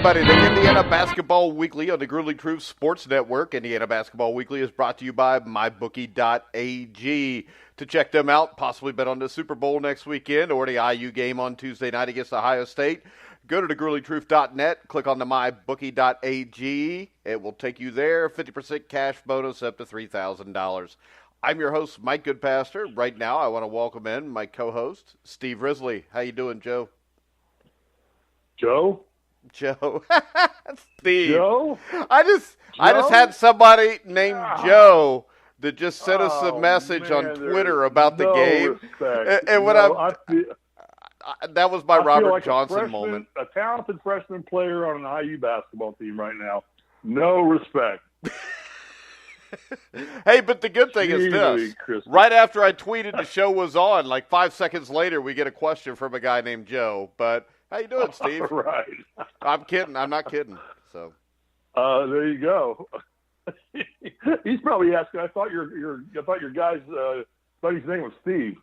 everybody, to Indiana Basketball Weekly on the Grueling Truth Sports Network. Indiana Basketball Weekly is brought to you by MyBookie.ag. To check them out, possibly bet on the Super Bowl next weekend or the IU game on Tuesday night against Ohio State, go to thegruelingtruth.net, click on the MyBookie.ag. It will take you there. 50% cash bonus up to $3,000. I'm your host, Mike Goodpaster. Right now, I want to welcome in my co-host, Steve Risley. How you doing, Joe? Joe? Steve. Joe? I just had somebody named Joe that just sent us a message on Twitter about the game. And when that was my Robert like Johnson moment. A talented freshman player on an IU basketball team right now. No respect. Hey, but the good thing is this. Right after I tweeted the show was on, like 5 seconds later, we get a question from a guy named Joe. But how you doing, Steve? Right. I'm kidding. I'm not kidding. So. There you go. He's probably asking. I thought your guy's thought his name was Steve.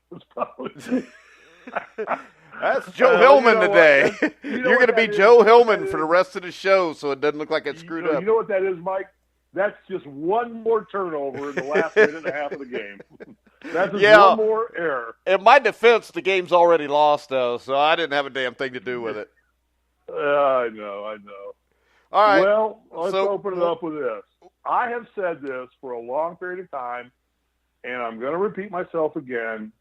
That's Joe Hillman today. You're going to be Joe Hillman for the rest of the show, so it doesn't look like it's screwed up. You know what that is, Mike? That's just one more turnover in the last minute and a half of the game. That's just one more error. In my defense, the game's already lost, though, so I didn't have a damn thing to do with it. I know. All right. Well, let's open it up with this. I have said this for a long period of time, and I'm going to repeat myself again.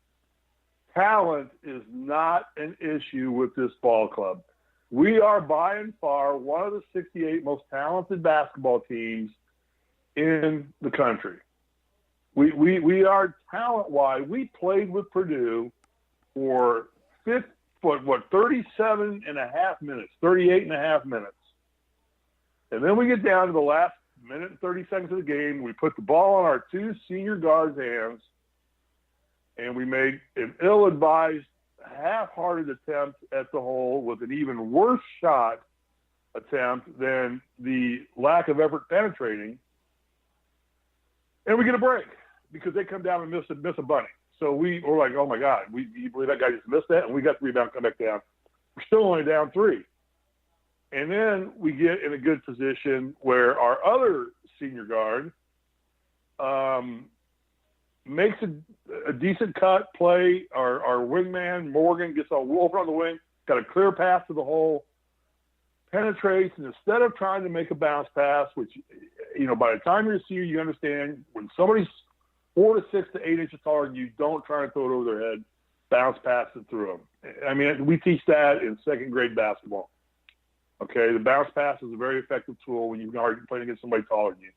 Talent is not an issue with this ball club. We are by and far one of the 68 most talented basketball teams in the country. We are talent-wise. We played with Purdue for 37 and a half minutes, 38 and a half minutes. And then we get down to the last minute and 30 seconds of the game. We put the ball on our two senior guards' hands, and we made an ill-advised, half-hearted attempt at the hole with an even worse shot attempt than the lack of effort penetrating. And we get a break because they come down and miss a bunny. So we're like, oh, my God, you believe that guy just missed that? And we got the rebound, come back down. We're still only down 3. And then we get in a good position where our other senior guard makes a decent cut play. Our wingman, Morgan, gets over on the wing, got a clear pass to the hole, penetrates, and instead of trying to make a bounce pass, which, by the time you're a senior, you understand when somebody's 4 to 6 to 8 inches taller, you don't try to throw it over their head, bounce pass it through them. I mean, we teach that in second grade basketball. Okay, the bounce pass is a very effective tool when you're playing against somebody taller than you.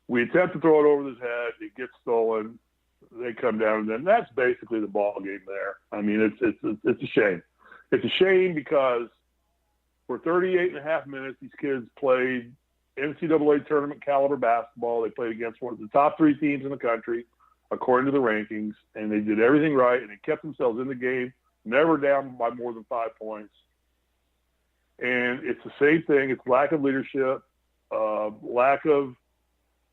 We attempt to throw it over his head. It gets stolen. They come down, and then that's basically the ball game there. I mean, it's a shame. It's a shame because for 38 and a half minutes, these kids played NCAA tournament caliber basketball. They played against one of the top 3 teams in the country, according to the rankings, and they did everything right, and they kept themselves in the game, never down by more than 5 points. And it's the same thing. It's lack of leadership, lack of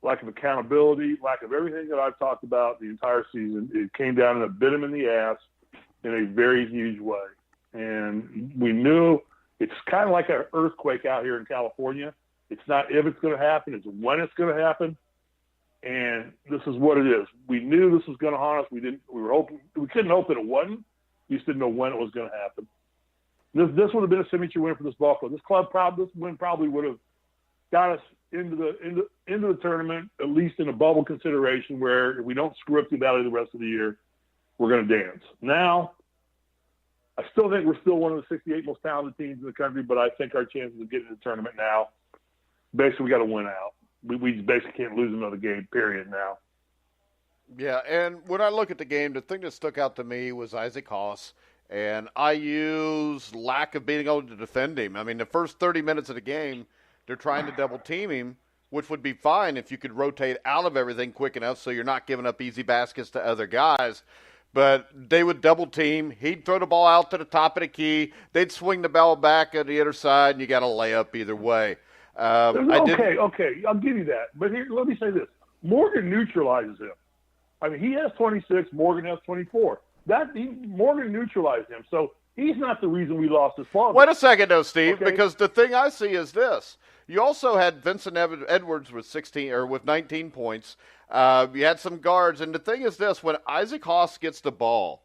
accountability, lack of everything that I've talked about the entire season. It came down and it bit them in the ass in a very huge way. And we knew it's kind of like an earthquake out here in California. It's not if it's going to happen, it's when it's going to happen. And this is what it is. We knew this was going to haunt us. We couldn't hope that it wasn't. We just didn't know when it was going to happen. This would have been a signature win for this ball club. This win probably would have got us into the tournament, at least in a bubble consideration, where if we don't screw up the Valley the rest of the year, we're going to dance. Now, I still think we're still one of the 68 most talented teams in the country, but I think our chances of getting to the tournament now, basically we got to win out. We basically can't lose another game, period, now. Yeah, and when I look at the game, the thing that stuck out to me was Isaac Haas and IU's lack of being able to defend him. I mean, the first 30 minutes of the game, they're trying to double team him, which would be fine if you could rotate out of everything quick enough so you're not giving up easy baskets to other guys. But they would double team. He'd throw the ball out to the top of the key. They'd swing the ball back at the other side, and you got a layup either way. Okay, I'll give you that. But here, let me say this. Morgan neutralizes him. I mean, he has 26. Morgan has 24. Morgan neutralized him. So He's not the reason we lost this ball game. Wait a second, though, Steve, Okay? because the thing I see is this. You also had Vincent Edwards with 19 points. You had some guards, and the thing is this: when Isaac Haas gets the ball,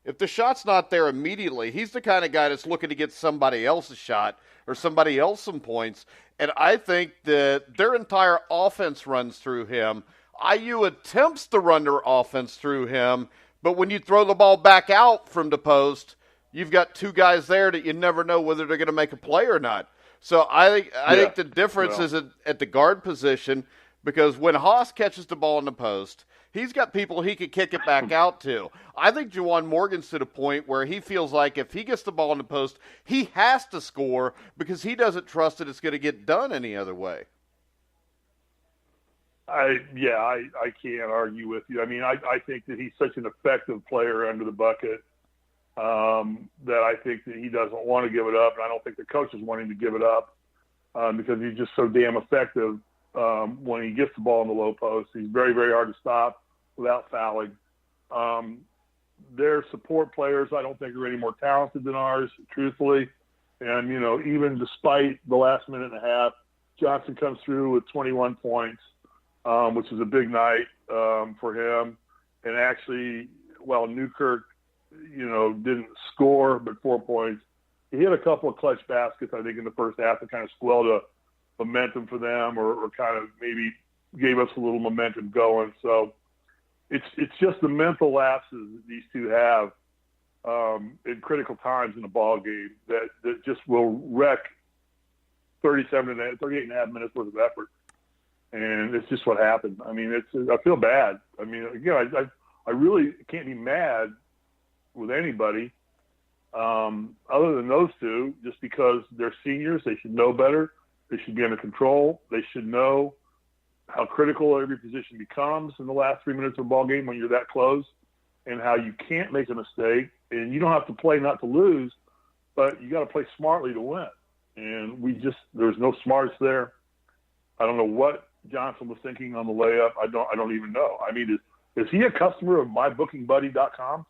if the shot's not there immediately, he's the kind of guy that's looking to get somebody else's shot or somebody else some points. And I think that their entire offense runs through him. IU attempts to run their offense through him, but when you throw the ball back out from the post, you've got two guys there that you never know whether they're going to make a play or not. So I think the difference is at the guard position, because when Haas catches the ball in the post, he's got people he could kick it back out to. I think Juwan Morgan's to the point where he feels like if he gets the ball in the post, he has to score because he doesn't trust that it's going to get done any other way. I can't argue with you. I mean, I think that he's such an effective player under the bucket that I think that he doesn't want to give it up, and I don't think the coaches want him to give it up because he's just so damn effective when he gets the ball in the low post. He's very, very hard to stop without fouling. Their support players I don't think are any more talented than ours, truthfully. And, you know, even despite the last minute and a half, Johnson comes through with 21 points. Which is a big night for him. And actually, while Newkirk, you know, didn't score but 4 points, he hit a couple of clutch baskets, I think, in the first half that kind of swelled a momentum for them or kind of maybe gave us a little momentum going. So it's just the mental lapses that these two have in critical times in the ball game that just will wreck 38 and a half minutes worth of effort. And it's just what happened. I mean, I feel bad. I mean, again, I really can't be mad with anybody other than those two, just because they're seniors. They should know better. They should be under control. They should know how critical every position becomes in the last 3 minutes of a ball game when you're that close, and how you can't make a mistake. And you don't have to play not to lose, but you got to play smartly to win. And there's no smarts there. I don't know what Johnson was thinking on the layup. I don't even know. I mean, is he a customer of myBookingBuddy.com?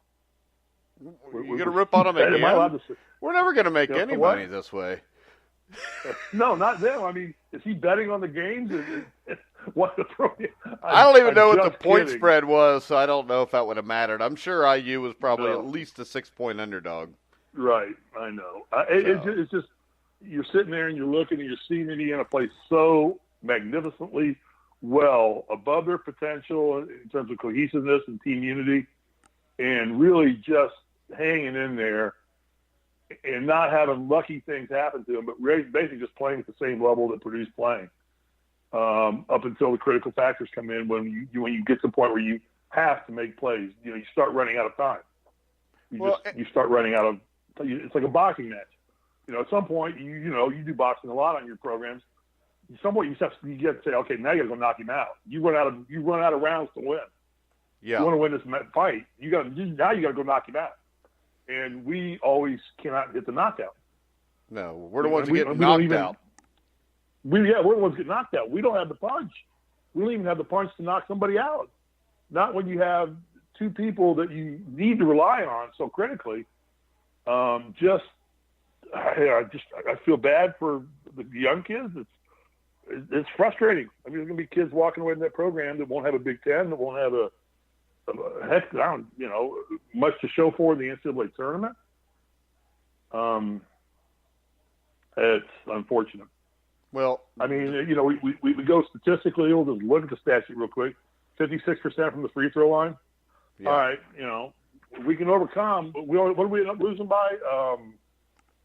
You're going to rip on him again? Am I allowed to say? We're never going to make any money this way. No, not them. I mean, is he betting on the games? What the I don't even know what the point spread was, so I don't know if that would have mattered. I'm sure IU was probably at least a 6-point underdog. Right, I know. It's just you're sitting there and you're looking and you're seeing Indiana play so magnificently well, above their potential in terms of cohesiveness and team unity, and really just hanging in there and not having lucky things happen to them, but basically just playing at the same level that Purdue's playing up until the critical factors come in when you get to the point where you have to make plays. You know, you start running out of time. You start running out of – it's like a boxing match. You know, at some point, you do boxing a lot on your programs. At some point, you have to say, okay, now you got to go knock him out. You run out of rounds to win. Yeah. You want to win this fight. Now you got to go knock him out. And we always cannot hit the knockout. No, we're the ones that get knocked out. We're the ones that get knocked out. We don't have the punch. We don't even have the punch to knock somebody out. Not when you have two people that you need to rely on so critically. I feel bad for the young kids. It's frustrating. I mean, there's going to be kids walking away in that program that won't have a Big Ten, that won't have much to show for in the NCAA tournament. It's unfortunate. Well, I mean, we go statistically. We'll just look at the statute real quick. 56% from the free throw line. Yeah. All right, we can overcome. But what did we end up losing by?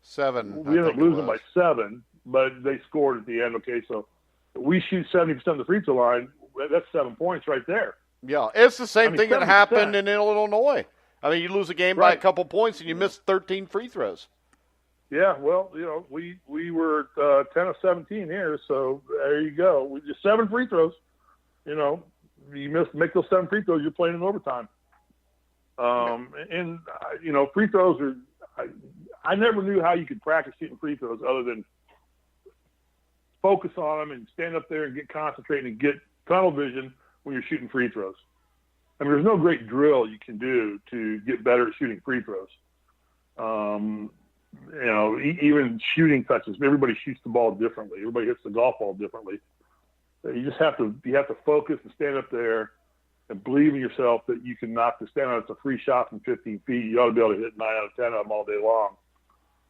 7. We ended up losing by 7, but they scored at the end. Okay, so we shoot 70% of the free throw line. That's 7 points right there. Yeah, it's the same thing that happened in Illinois. I mean, you lose a game by a couple points and you miss 13 free throws. Yeah, well, we were 10 of 17 here, so there you go. We just 7 free throws. You make those 7 free throws, you're playing in overtime. And free throws are. I never knew how you could practice shooting free throws other than focus on them and stand up there and get concentrated and get tunnel vision when you're shooting free throws. I mean, there's no great drill you can do to get better at shooting free throws. Even shooting touches. Everybody shoots the ball differently. Everybody hits the golf ball differently. You just have to focus and stand up there and believe in yourself that you can knock the stand out. It's a free shot from 15 feet. You ought to be able to hit 9 out of 10 of them all day long.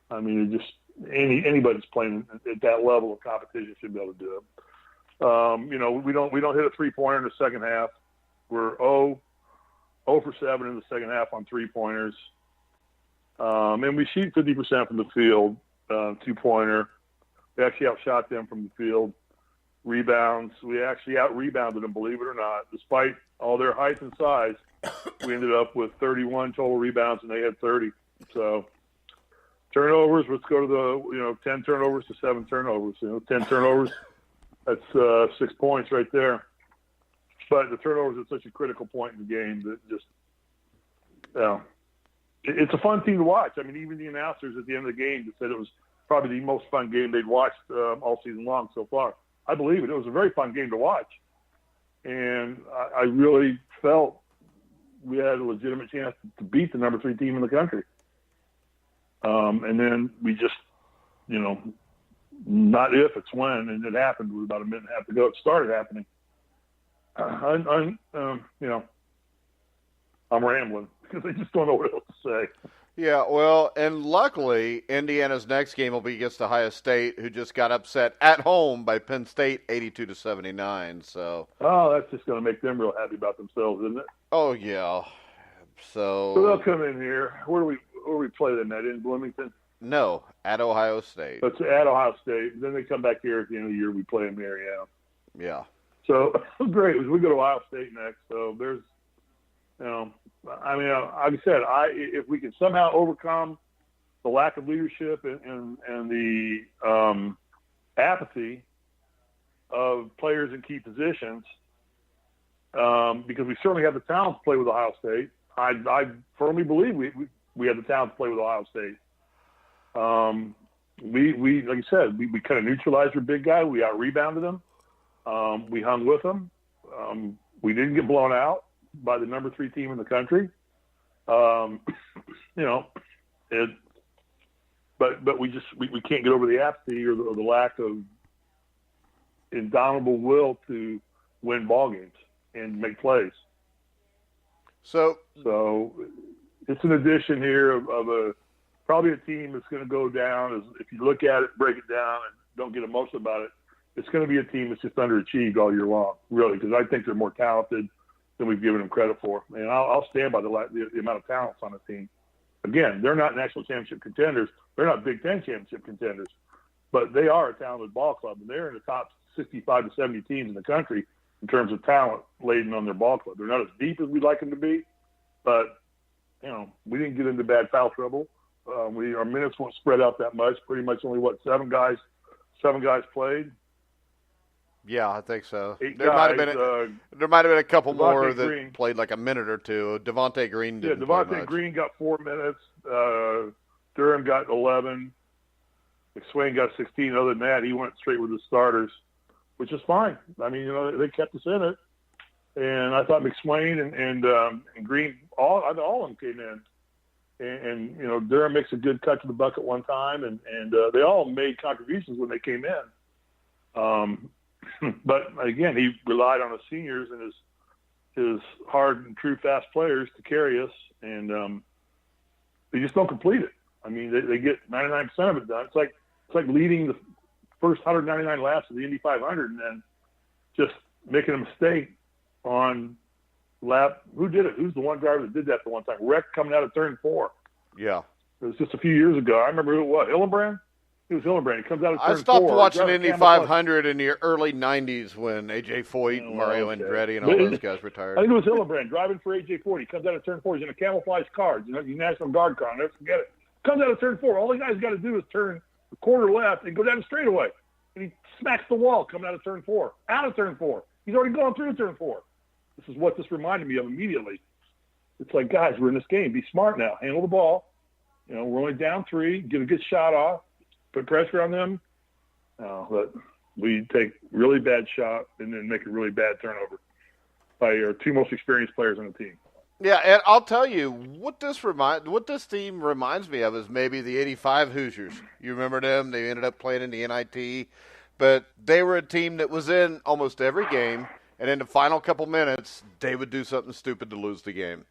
I mean, it just anybody's playing at that level of competition should be able to do it. We don't hit a 3-pointer in the second half. We're 0 for 7 in the second half on 3-pointers. And we shoot 50% from the field, 2-pointer. We actually outshot them from the field. Rebounds, we actually out-rebounded them, believe it or not. Despite all their height and size, we ended up with 31 total rebounds, and they had 30. So turnovers, let's go to the 10 turnovers to 7 turnovers. 10 turnovers, that's 6 points right there. But the turnovers are such a critical point in the game that just it's a fun team to watch. I mean, even the announcers at the end of the game said it was probably the most fun game they'd watched all season long so far. I believe it. It was a very fun game to watch. And I really felt we had a legitimate chance to beat the number 3 team in the country. And then we just, not if, it's when, and it happened with about a minute and a half to go. It started happening. I'm rambling because I just don't know what else to say. Yeah, well, and luckily, Indiana's next game will be against Ohio State, who just got upset at home by Penn State, 82-79. So. Oh, that's just going to make them real happy about themselves, isn't it? Oh yeah. So they'll come in here. Where do we play them at? In Bloomington? No, at Ohio State. It's at Ohio State. Then they come back here at the end of the year. We play them there, yeah. Yeah. So great. We go to Ohio State next. So there's, like I said, if we can somehow overcome the lack of leadership and the apathy of players in key positions, because we certainly have the talent to play with Ohio State. I firmly believe we have the talent to play with Ohio State. We like you said, we kind of neutralized their big guy. We out-rebounded them. We hung with them. We didn't get blown out by the number 3 team in the country. But we can't get over the apathy or the lack of indomitable will to win ball games and make plays. So it's an addition here of probably a team that's going to go down as, if you look at it, break it down, and don't get emotional about it, it's going to be a team that's just underachieved all year long, really, because I think they're more talented than we've given them credit for. And I'll stand by the amount of talents on the team. Again, they're not national championship contenders. They're not Big Ten championship contenders. But they are a talented ball club, and they're in the top 65 to 70 teams in the country in terms of talent laden on their ball club. They're not as deep as we'd like them to be, but, we didn't get into bad foul trouble. Our minutes weren't spread out that much. Pretty much only, 7 guys played. Yeah, I think so. There might have been a couple Devontae more that Green played like a minute or two. Devontae Green didn't play Devontae much. Green got 4 minutes. Durham got 11. McSwain got 16. Other than that, he went straight with the starters, which is fine. I mean, they kept us in it. And I thought McSwain and Green, all of them came in. And Durham makes a good cut to the bucket one time, and they all made contributions when they came in. But again, he relied on the seniors and his hard and true fast players to carry us, and they just don't complete it. I mean, they get 99% of it done. It's like leading the first 199 laps of the Indy 500 and then just making a mistake on lap. Who did it? Who's the one driver that did that the one time? Wreck coming out of turn 4. Yeah. It was just a few years ago. I remember who it was. Hillenbrand? It was Hillenbrand. He comes out of turn 4. I stopped watching Indy 500 in the early 90s when A.J. Foyt, Mario Andretti, and all those guys retired. I think it was Hillenbrand driving for A.J. Foyt. He comes out of turn 4. He's in a camouflage car. The National Guard car. I'll never forget it. Comes out of turn 4. All the guy's got to do is turn the corner left and go down the straightaway. And he smacks the wall coming out of turn 4. Out of turn 4. He's already gone through turn 4. This is what this reminded me of immediately. It's like, guys, we're in this game. Be smart now. Handle the ball. We're only down 3. Get a good shot off. Put pressure on them. But we take really bad shot and then make a really bad turnover by our 2 most experienced players on the team. Yeah, and I'll tell you what this team reminds me of is maybe the '85 Hoosiers. You remember them? They ended up playing in the NIT, but they were a team that was in almost every game, and in the final couple minutes, they would do something stupid to lose the game.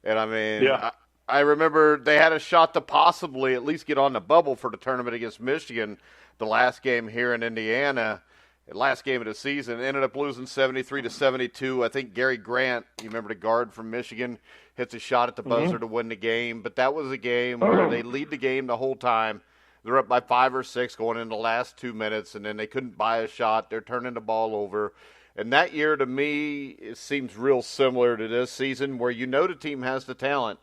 And I mean, Yeah. I remember they had a shot to possibly at least get on the bubble for the tournament against Michigan, the last game here in Indiana. Last game of the season, ended up losing 73-72. I think Gary Grant, you remember the guard from Michigan, hits a shot at the buzzer to win the game. But that was a game where they lead the game the whole time. They're up by 5 or 6 going into the last 2 minutes, and then they couldn't buy a shot. They're turning the ball over. And that year, to me, it seems real similar to this season where you know the team has the talent,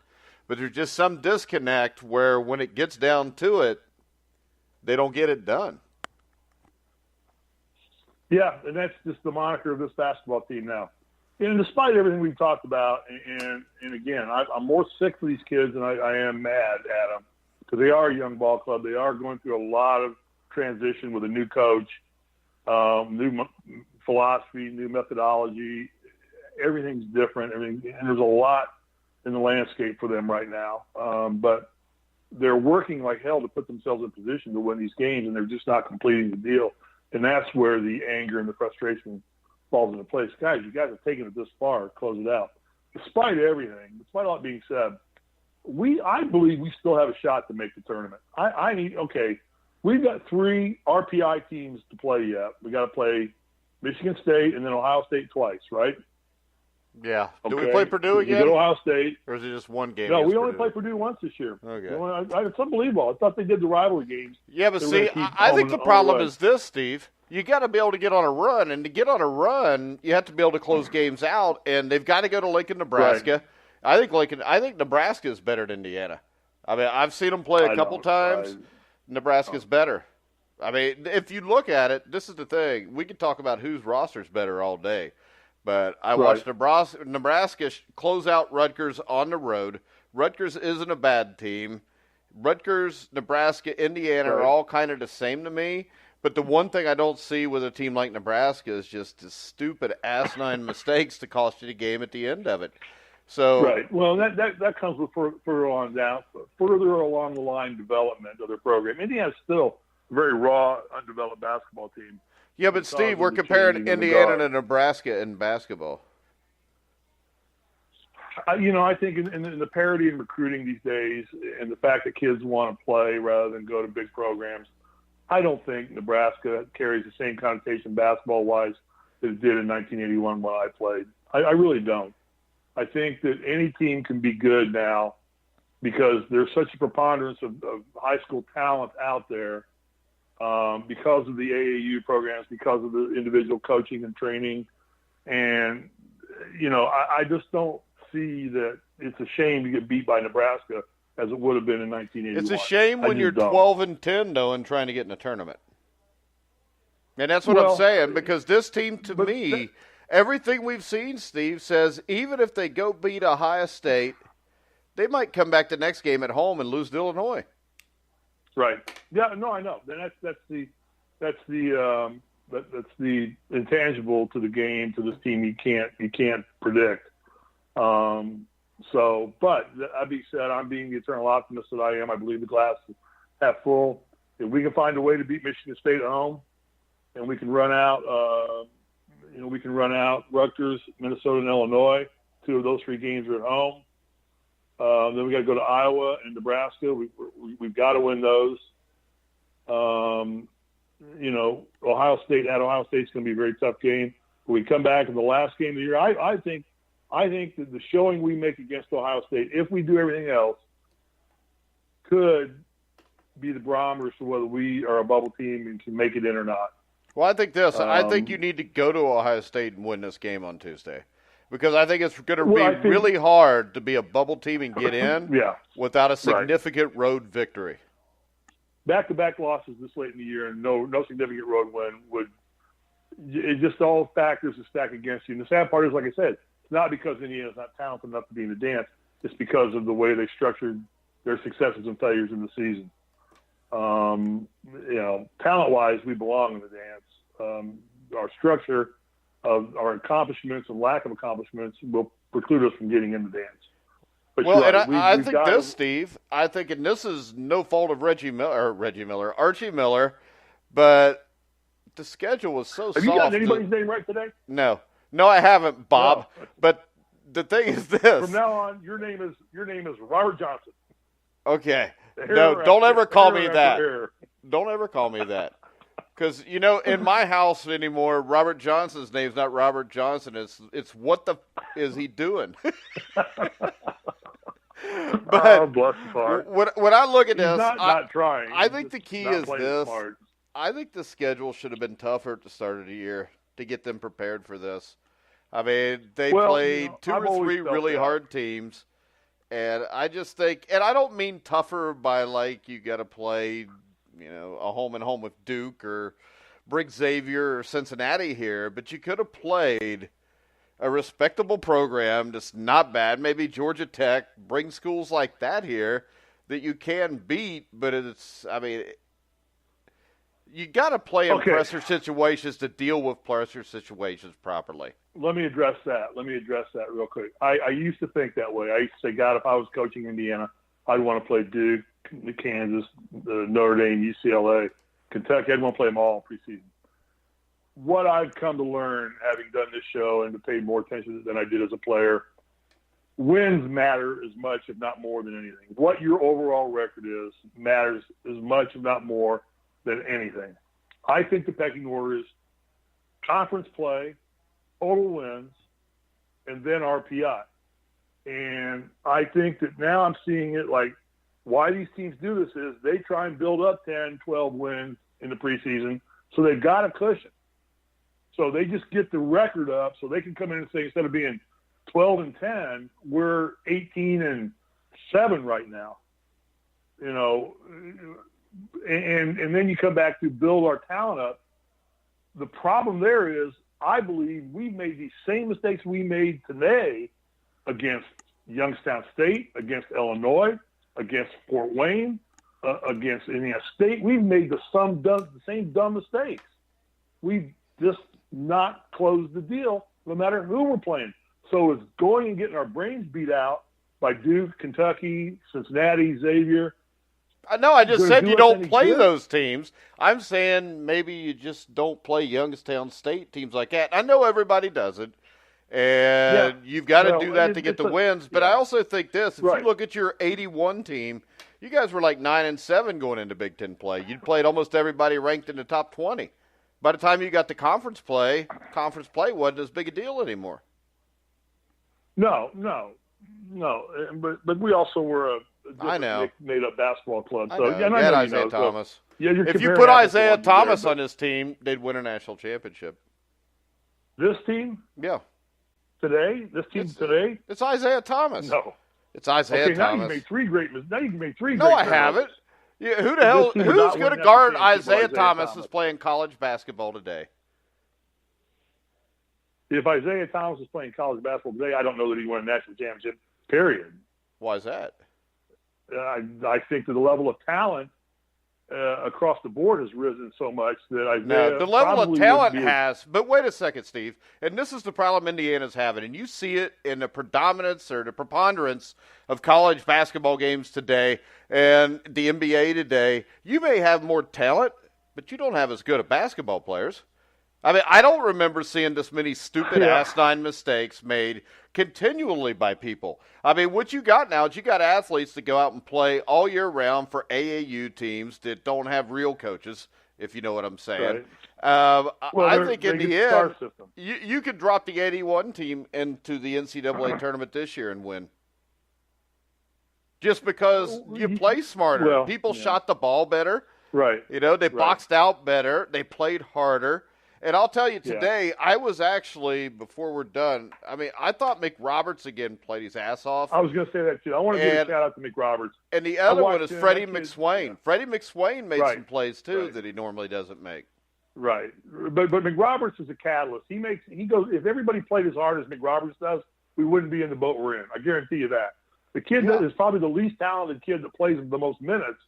but there's just some disconnect where when it gets down to it, they don't get it done. Yeah, and that's just the moniker of this basketball team now. And despite everything we've talked about, and again, I'm more sick for these kids than I am mad at them because they are a young ball club. They are going through a lot of transition with a new coach, new philosophy, new methodology. Everything's different. And there's a lot in the landscape for them right now. But they're working like hell to put themselves in position to win these games, and they're just not completing the deal. And that's where the anger and the frustration falls into place. Guys, you guys have taken it this far. Close it out. Despite everything, despite all that being said, I believe we still have a shot to make the tournament. We've got 3 RPI teams to play yet. We got to play Michigan State and then Ohio State twice, right? Yeah. Okay. Do we play Purdue again? We go to Ohio State. Or is it just one game? No, we only played Purdue once this year. Okay. It's unbelievable. I thought they did the rivalry games. Yeah, but see, I think the problem is this, Steve. You got to be able to get on a run, and to get on a run, you have to be able to close games out, and they've got to go to Lincoln, Nebraska. Right. I think Nebraska is better than Indiana. I mean, I've seen them play a couple times. Nebraska's better. I mean, if you look at it, this is the thing. We could talk about whose roster's better all day. But I watched Nebraska close out Rutgers on the road. Rutgers isn't a bad team. Rutgers, Nebraska, Indiana are all kind of the same to me. But the one thing I don't see with a team like Nebraska is just the stupid asinine mistakes to cost you the game at the end of it. So Well, that comes with further along the line development of their program. Indiana's still a very raw, undeveloped basketball team. Yeah, but Steve, we're comparing Indiana to Nebraska in basketball. I think in the parity in recruiting these days and the fact that kids want to play rather than go to big programs, I don't think Nebraska carries the same connotation basketball-wise that it did in 1981 when I played. I really don't. I think that any team can be good now because there's such a preponderance of high school talent out there because of the AAU programs, because of the individual coaching and training. And, I just don't see that it's a shame to get beat by Nebraska as it would have been in 1981. It's a shame when you're 12-10, though, and trying to get in a tournament. And that's what I'm saying, because this team, to me, everything we've seen, Steve, says even if they go beat Ohio State, they might come back the next game at home and lose to Illinois. Right. Yeah. No, I know. That's the intangible to the game, to this team. You can't predict. But that being said, I'm being the eternal optimist that I am. I believe the glass is half full. If we can find a way to beat Michigan State at home, and we can run out, Rutgers, Minnesota, and Illinois. 2 of those 3 games are at home. Then we got to go to Iowa and Nebraska. We've got to win those. Ohio State at Ohio State's going to be a very tough game. When we come back in the last game of the year, I think that the showing we make against Ohio State, if we do everything else, could be the barometer for whether we are a bubble team and can make it in or not. Well, I think this. I think you need to go to Ohio State and win this game on Tuesday. Because I think it's going to be really hard to be a bubble team and get in without a significant road victory. Back-to-back losses this late in the year and no significant road win it just all factors to stack against you. And the sad part is, like I said, it's not because Indiana's not talented enough to be in the dance. It's because of the way they structured their successes and failures in the season. Talent-wise, we belong in the dance. Our structure of our accomplishments and lack of accomplishments will preclude us from getting in the dance. But well, right. and I think this, Steve, and this is no fault of Archie Miller, but the schedule was so soft. Have you gotten anybody's name right today? No, I haven't, Bob. No. But the thing is this: from now on, your name is Robert Johnson. Okay. No, don't ever call me that. Don't ever call me that. Because, in my house anymore, Robert Johnson's name's not Robert Johnson. It's what the is he doing? But bless his heart. When I look at He's this, not trying. I think the key is this. Smart. I think the schedule should have been tougher at the start of the year to get them prepared for this. I mean, they played 2 or 3 really hard teams. And I just think, and I don't mean tougher by you got to play, a home and home with Duke or bring Xavier or Cincinnati here, but you could have played a respectable program, just not bad. Maybe Georgia Tech, bring schools like that here that you can beat, but you got to play in pressure situations to deal with pressure situations properly. Let me address that real quick. I used to think that way. I used to say, God, if I was coaching Indiana, I'd want to play Duke, Kansas, Notre Dame, UCLA, Kentucky. I'd want to play them all preseason. What I've come to learn, having done this show and to pay more attention than I did as a player, wins matter as much, if not more, than anything. What your overall record is matters as much, if not more, than anything. I think the pecking order is conference play, total wins, and then RPI. And I think that now I'm seeing it why these teams do this is they try and build up 10, 12 wins in the preseason, so they've got a cushion. So they just get the record up so they can come in and say, instead of being 12-10, we're 18-7 right now. And then you come back to build our talent up. The problem there is, I believe we've made these same mistakes we made today against Youngstown State, against Illinois, against Fort Wayne, against Indiana State. We've made the same dumb mistakes. We've just not closed the deal, no matter who we're playing. So it's going and getting our brains beat out by Duke, Kentucky, Cincinnati, Xavier. No, I just said you don't play those teams. I'm saying maybe you just don't play Youngstown State, teams like that. I know everybody does it, and you've got to do that to get the wins. But I also think this: if you look at your 81 team, you guys were 9-7 going into Big Ten play. You'd played almost everybody ranked in the top 20. By the time you got to conference play wasn't as big a deal anymore. No. But we also were a made-up basketball club. So Isaiah Thomas. So, if you put Isaiah Thomas on his team, they'd win a national championship. This team? Yeah. Today? This team today? It's Isaiah Thomas. No. It's Isaiah Thomas. Now you made three great. No, I haven't. Yeah, who the hell? Who's going to guard Isaiah Thomas is playing college basketball today? If Isaiah Thomas is playing college basketball today, I don't know that he won a national championship, period. Why is that? I think that the level of talent across the board has risen so much that Isaiah the level of talent has. But wait a second, Steve. And this is the problem Indiana's having. And you see it in the predominance or the preponderance of college basketball games today and the NBA today. You may have more talent, but you don't have as good of basketball players. I mean, I don't remember seeing this many stupid asinine mistakes made continually by people. I mean, what you got now is you got athletes that go out and play all year round for AAU teams that don't have real coaches, if you know what I'm saying. Right. I think in the end, you could drop the 81 team into the NCAA tournament this year and win. Just because you play smarter. People shot the ball better. Right. They boxed out better. They played harder. And I'll tell you today, I was actually, before we're done, I thought Mick Roberts again played his ass off. I was going to say that too. I want to give a shout out to Mick Roberts. And the other one is Freddie McSwain. Freddie McSwain made some plays too that he normally doesn't make. Right. But Mick Roberts is a catalyst. He goes, if everybody played as hard as Mick Roberts does, we wouldn't be in the boat we're in. I guarantee you that. The kid that is probably the least talented kid that plays the most minutes,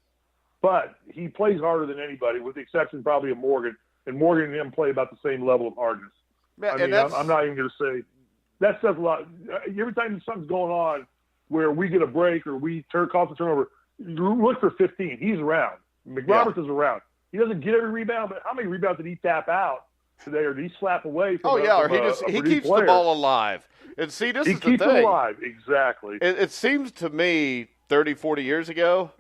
but he plays harder than anybody, with the exception probably of Morgan. And Morgan and him play about the same level of hardness. Yeah, I'm not even going to say that says a lot. Every time something's going on where we get a break or we cause a turnover, look for 15. He's around. McRoberts is around. He doesn't get every rebound, but how many rebounds did he tap out today, or did he slap away from he keeps the ball alive. And see, this is the thing. He keeps it alive, exactly. It seems to me 30, 40 years ago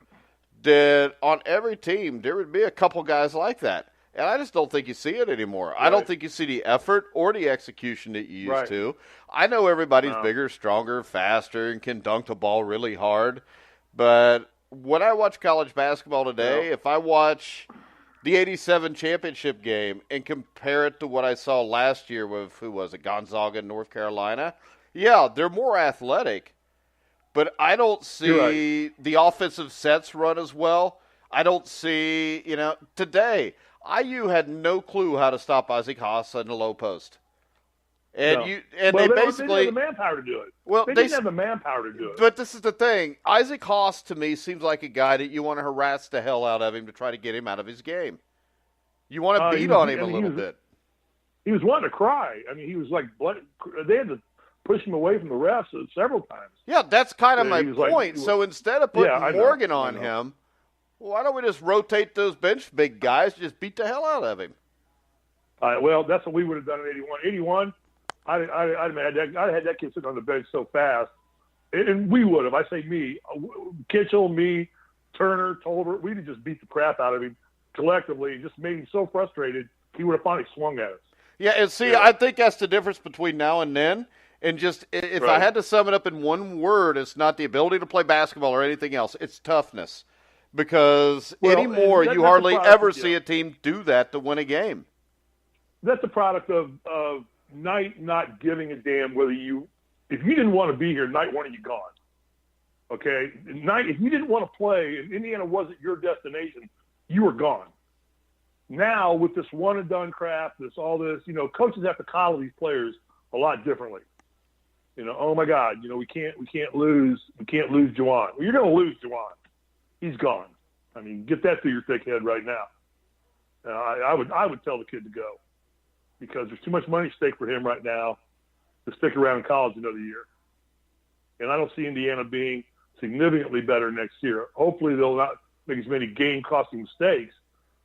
that on every team there would be a couple guys like that. And I just don't think you see it anymore. Right. I don't think you see the effort or the execution that you used to. I know everybody's bigger, stronger, faster, and can dunk the ball really hard. But when I watch college basketball today, if I watch the 87 championship game and compare it to what I saw last year with, Gonzaga in North Carolina, yeah, they're more athletic. But I don't see the offensive sets run as well. I don't see, today – IU had no clue how to stop Isaac Haas in the low post. They didn't have the manpower to do it. Well, they didn't have the manpower to do it. But this is the thing. Isaac Haas, to me, seems like a guy that you want to harass the hell out of him to try to get him out of his game. You want to beat on him a little bit. He was wanting to cry. I mean, he was like, they had to push him away from the refs several times. Yeah, that's kind of my point. So instead of putting Morgan on him, why don't we just rotate those bench big guys and just beat the hell out of him? Well, that's what we would have done in 81. 81, I'd had that kid sitting on the bench so fast. And we would have. I say me. Kitchell, me, Turner, Tolbert, we'd have just beat the crap out of him collectively and just made him so frustrated he would have finally swung at us. Yeah, and see, I think that's the difference between now and then. And just if I had to sum it up in one word, it's not the ability to play basketball or anything else. It's toughness. Because anymore, you hardly ever see a team do that to win a game. That's a product of Knight not giving a damn whether if you didn't want to be here, Knight wanted you gone. Okay? Knight, if you didn't want to play and Indiana wasn't your destination, you were gone. Now, with this one-and-done crap, coaches have to coddle these players a lot differently. Oh, my God, we can't lose Juwan. Well, you're going to lose Juwan. He's gone. I mean, get that through your thick head right now. I would tell the kid to go because there's too much money at stake for him right now to stick around in college another year. And I don't see Indiana being significantly better next year. Hopefully they'll not make as many game-costing mistakes,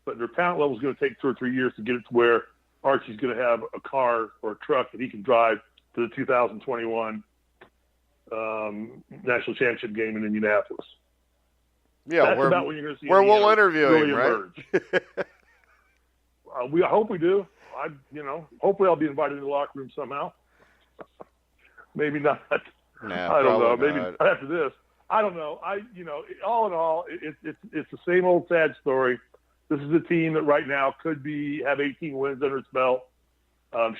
but their talent level is going to take 2 or 3 years to get it to where Archie's going to have a car or a truck that he can drive to the 2021 national championship game in Indianapolis. Yeah, that's about when you're going to see where Indiana we'll interview really him, emerge. I hope we do. Hopefully I'll be invited in the locker room somehow. Maybe not. I don't know. Maybe after this. I don't know. All in all, it's the same old sad story. This is a team that right now could have 18 wins under its belt.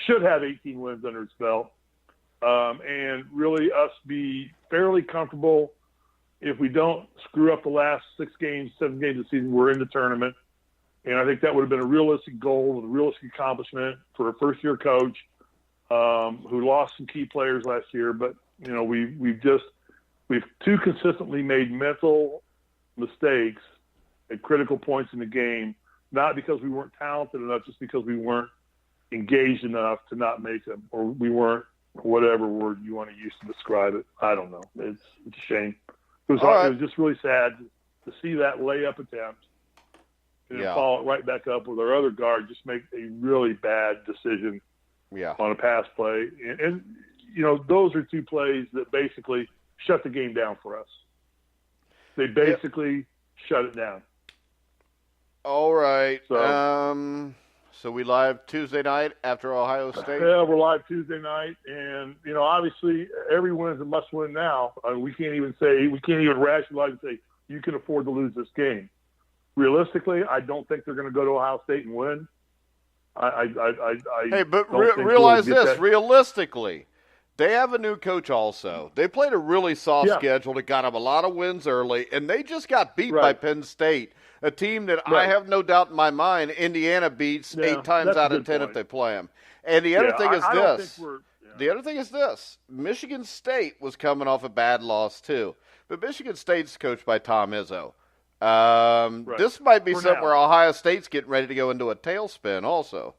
Should have 18 wins under its belt, and really us be fairly comfortable. If we don't screw up the last 7 games of the season, we're in the tournament. And I think that would have been a realistic goal, a realistic accomplishment for a first-year coach who lost some key players last year. But, we've too consistently made mental mistakes at critical points in the game, not because we weren't talented enough, just because we weren't engaged enough to not make them, or we weren't, whatever word you want to use to describe it. I don't know. It's a shame. It was just really sad to see that layup attempt and then follow it right back up with our other guard just make a really bad decision on a pass play. And those are 2 plays that basically shut the game down for us. They basically shut it down. All right. So we live Tuesday night after Ohio State? Yeah, we're live Tuesday night. And, obviously every win is a must-win now. We can't even rationalize and say you can afford to lose this game. Realistically, I don't think they're going to go to Ohio State and win. Realize this. Realistically, they have a new coach also. They played a really soft schedule that got them a lot of wins early, and they just got beat by Penn State, a team that I have no doubt in my mind Indiana beats 8 times out of 10 if they play them. And the other thing is this. The other thing is this. Michigan State was coming off a bad loss too. But Michigan State's coached by Tom Izzo. This might be something where Ohio State's getting ready to go into a tailspin also.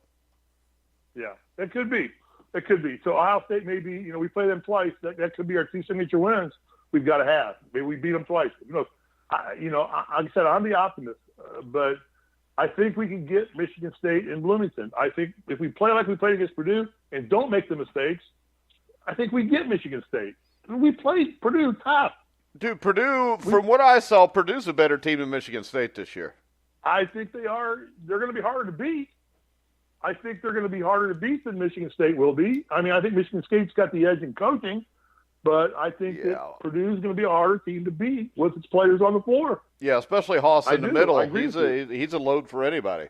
Yeah, it could be. It could be. So Ohio State maybe, we play them twice. That could be our 2 signature wins we've got to have. Maybe we beat them twice. Like I said, I'm the optimist, but I think we can get Michigan State and Bloomington. I think if we play like we played against Purdue and don't make the mistakes, I think we get Michigan State. We played Purdue tough. Dude, Purdue, from what I saw, Purdue's a better team than Michigan State this year. I think they are. They're going to be harder to beat. I think they're going to be harder to beat than Michigan State will be. I mean, I think Michigan State's got the edge in coaching, but I think that Purdue's going to be a harder team to beat with its players on the floor. Yeah, especially Haas in the middle. He's a load for anybody.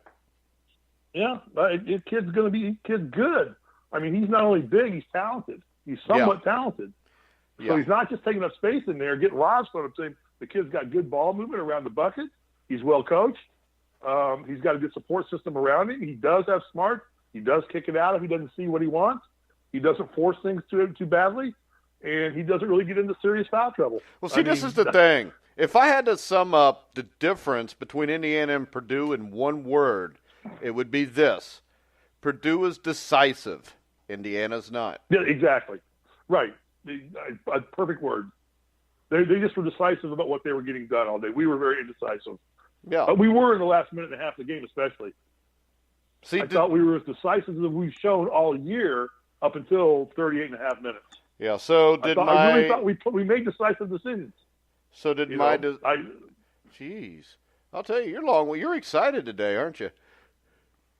Yeah, the kid's good. I mean, he's not only big, he's talented. He's somewhat talented. So he's not just taking up space in there, getting lost on him. Saying the kid's got good ball movement around the bucket. He's well coached. He's got a good support system around him. He does have smarts. He does kick it out if he doesn't see what he wants. He doesn't force things to him too badly, and he doesn't really get into serious foul trouble. Well, see, this is the thing. If I had to sum up the difference between Indiana and Purdue in one word, it would be this: Purdue is decisive. Indiana's not. Yeah, exactly. Right. A perfect word. They just were decisive about what they were getting done all day. We were very indecisive. Yeah. We were in the last minute and a half of the game, especially. See, I thought we were as decisive as we've shown all year up until 38 and a half minutes. Yeah, so I really thought we made decisive decisions. So did Jeez. I'll tell you, you're excited today, aren't you?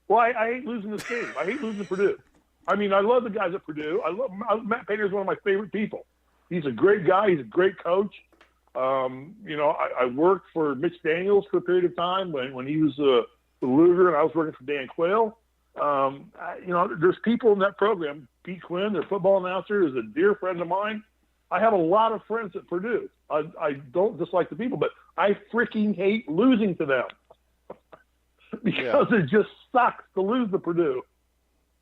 Well, I hate losing this game. I hate losing to Purdue. I mean, I love the guys at Purdue. Matt Painter's one of my favorite people. He's a great guy. He's a great coach. I worked for Mitch Daniels for a period of time when he was the Luger, and I was working for Dan Quayle. There's people in that program. Pete Quinn, their football announcer, is a dear friend of mine. I have a lot of friends at Purdue. I don't dislike the people, but I freaking hate losing to them because it just sucks to lose to Purdue.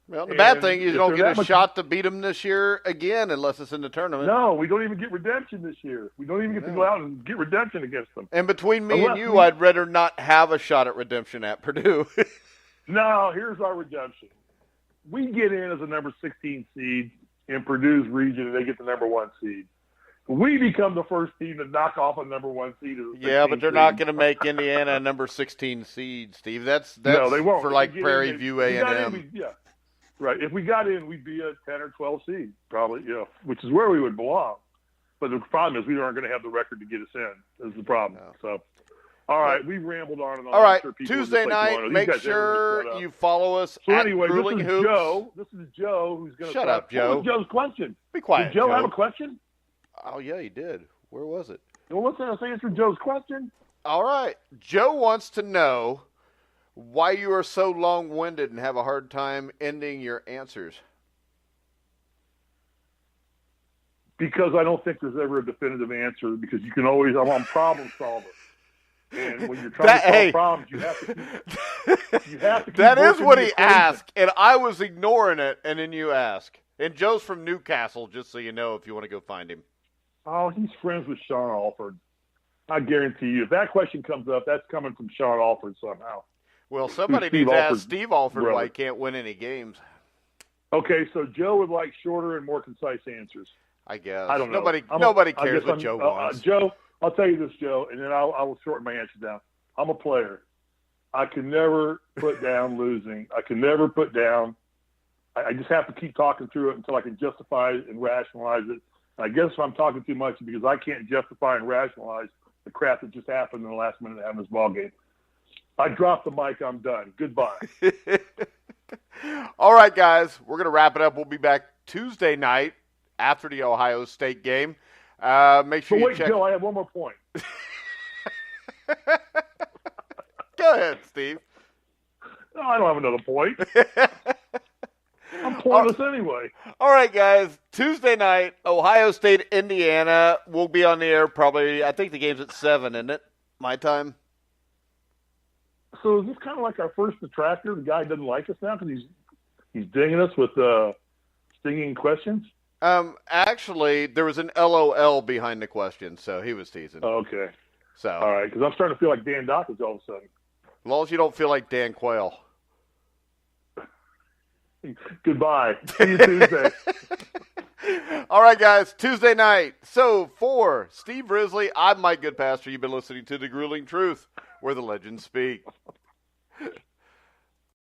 Well, the bad thing is you don't get a shot to beat them this year again unless it's in the tournament. No, we don't even get redemption this year. We don't even get to go out and get redemption against them. And between me and you, I'd rather not have a shot at redemption at Purdue. No, here's our redemption. We get in as a number 16 seed in Purdue's region, and they get the number 1 seed. We become the first team to knock off a number 1 seed. Yeah, but they're not going to make Indiana a number 16 seed, Steve. That's no, they won't. For Prairie View A&M. Yeah. Right. If we got in, we'd be a 10 or 12 seed, probably, which is where we would belong. But the problem is we aren't going to have the record to get us in, is the problem. No. So, all right, we've rambled on and on. All right, Tuesday night, make sure you follow us at Grueling Hoops. This is Joe who's going to Shut up, Joe. What was Joe's question? Be quiet, Did Joe have a question? Oh, yeah, he did. Where was it? Well, let's answer Joe's question. All right. Joe wants to know why you are so long-winded and have a hard time ending your answers. Because I don't think there's ever a definitive answer, because you can always, I'm a problem solver. And when you're trying to solve problems, you have to keep That is what he asked, and I was ignoring it, and then you ask. And Joe's from Newcastle, just so you know, if you want to go find him. Oh, he's friends with Sean Alford. I guarantee you, if that question comes up, that's coming from Sean Alford somehow. Well, somebody needs to ask Steve Alford why he can't win any games. Okay, so Joe would like shorter and more concise answers. I guess. I don't know. Nobody cares what Joe wants. Joe, I'll tell you this, Joe, and then I will shorten my answer down. I'm a player. I can never put down losing. I can never put down. I just have to keep talking through it until I can justify it and rationalize it. I guess if I'm talking too much, because I can't justify and rationalize the crap that just happened in the last minute of this ball game. I dropped the mic. I'm done. Goodbye. All right, guys. We're going to wrap it up. We'll be back Tuesday night after the Ohio State game. Make sure you check. Joe, I have one more point. Go ahead, Steve. No, I don't have another point. I'm pointless anyway. All right, guys. Tuesday night, Ohio State, Indiana. We'll be on the air probably. I think the game's at 7, isn't it? My time. So is this kind of like our first detractor? The guy doesn't like us now because he's dinging us with stinging questions? Actually, there was an LOL behind the question, so he was teasing. Okay. So. All right, because I'm starting to feel like Dan Dawkins all of a sudden. As long as you don't feel like Dan Quayle. Goodbye. See you Tuesday. All right, guys, Tuesday night. So, for Steve Risley, I'm Mike Goodpaster. You've been listening to The Grueling Truth, where the legends speak.